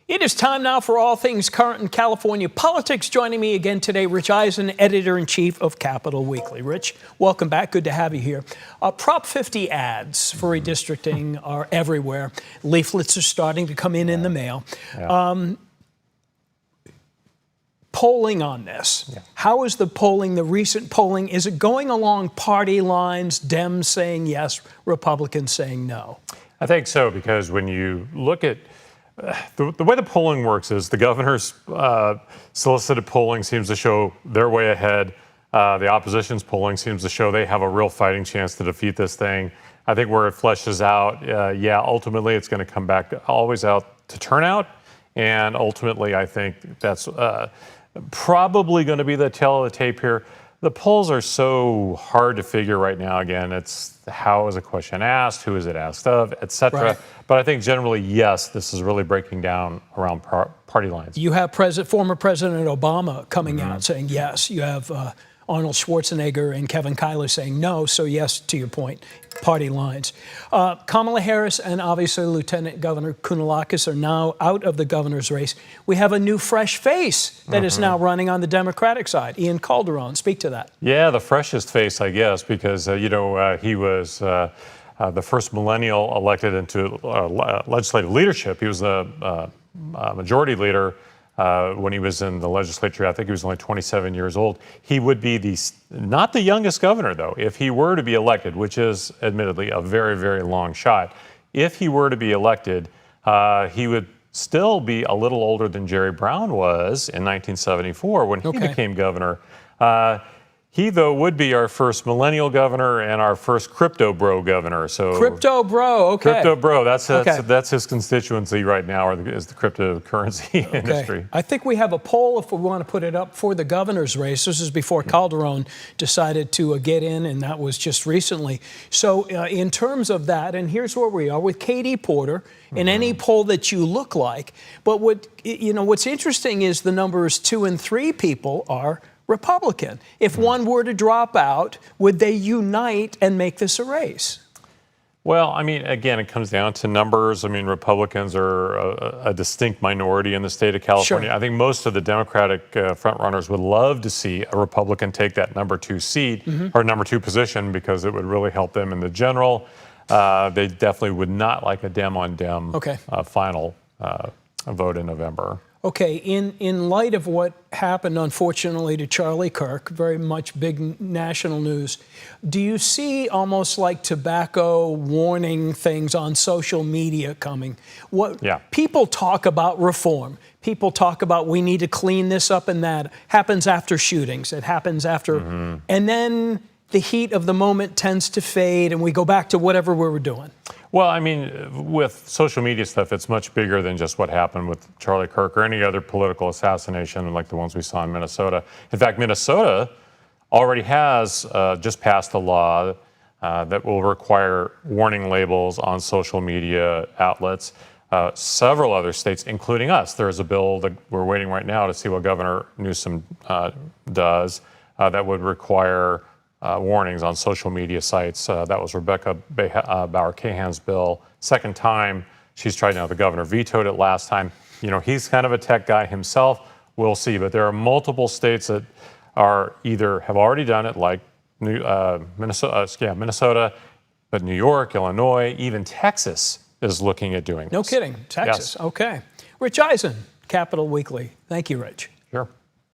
It is time now for all things current in California politics. Joining me again today, Rich Eisen, editor-in-chief of Capital Weekly. Rich, welcome back. Good to have you here. Prop 50 ads for redistricting are everywhere. Leaflets are starting to come in the mail. Polling on this. How is the polling, the recent polling, is it going along party lines, Dems saying yes, Republicans saying no? I think so, because when you look at the way the polling works is the governor's solicited polling seems to show they're way ahead. The opposition's polling seems to show they have a real fighting chance to defeat this thing. I think where it fleshes out, ultimately it's going to come back always out to turnout. And ultimately, I think that's probably going to be the tail of the tape here. The polls are so hard to figure right now. Again, it's how is a question asked, who is it asked of, et cetera. Right. But I think generally, yes, this is really breaking down around party lines. You have former President Obama coming out saying yes. You have Arnold Schwarzenegger and Kevin Kyler saying no. So yes, to your point, party lines. Kamala Harris and obviously Lieutenant Governor Kounalakis are now out of the governor's race. We have a new fresh face that is now running on the Democratic side. Ian Calderon, speak to that. Yeah, the freshest face, I guess, because, he was the first millennial elected into legislative leadership. He was the majority leader when he was in the legislature. I think he was only 27 years old. He would be not the youngest governor, though, if he were to be elected, which is admittedly a very, very long shot. If he were to be elected, he would still be a little older than Jerry Brown was in 1974 when he became governor. He, though, would be our first millennial governor and our first crypto bro governor. So crypto bro, okay. Crypto bro, that's his constituency right now, is the cryptocurrency industry. I think we have a poll, if we want to put it up, for the governor's race. This is before Calderon decided to get in, and that was just recently. So in terms of that, and here's where we are with Katie Porter in any poll that you look like. But what's interesting is the numbers 2 and 3 people are Republican. If one were to drop out, would they unite and make this a race? Well, I mean, again, it comes down to numbers. I mean, Republicans are a distinct minority in the state of California. Sure. I think most of the Democratic frontrunners would love to see a Republican take that number 2 seat or number 2 position, because it would really help them in the general. They definitely would not like a Dem-on-Dem final vote in November. Okay, in light of what happened, unfortunately, to Charlie Kirk, very much big national news, do you see almost like tobacco warning things on social media coming? People talk about reform. People talk about we need to clean this up, and that happens after shootings. It happens after, and then the heat of the moment tends to fade, and we go back to whatever we were doing. Well, I mean, with social media stuff, it's much bigger than just what happened with Charlie Kirk or any other political assassination like the ones we saw in Minnesota. In fact, Minnesota already has just passed a law that will require warning labels on social media outlets. Several other states, including us, there is a bill that we're waiting right now to see what Governor Newsom does that would require warnings on social media sites. That was Rebecca Bauer-Cahan's bill. Second time she's tried now. The governor vetoed it last time. You know, he's kind of a tech guy himself. We'll see. But there are multiple states that are either have already done it, like Minnesota, but New York, Illinois, even Texas is looking at doing this. No kidding. Texas. Yes. Okay. Rich Eisen, Capital Weekly. Thank you, Rich. Sure.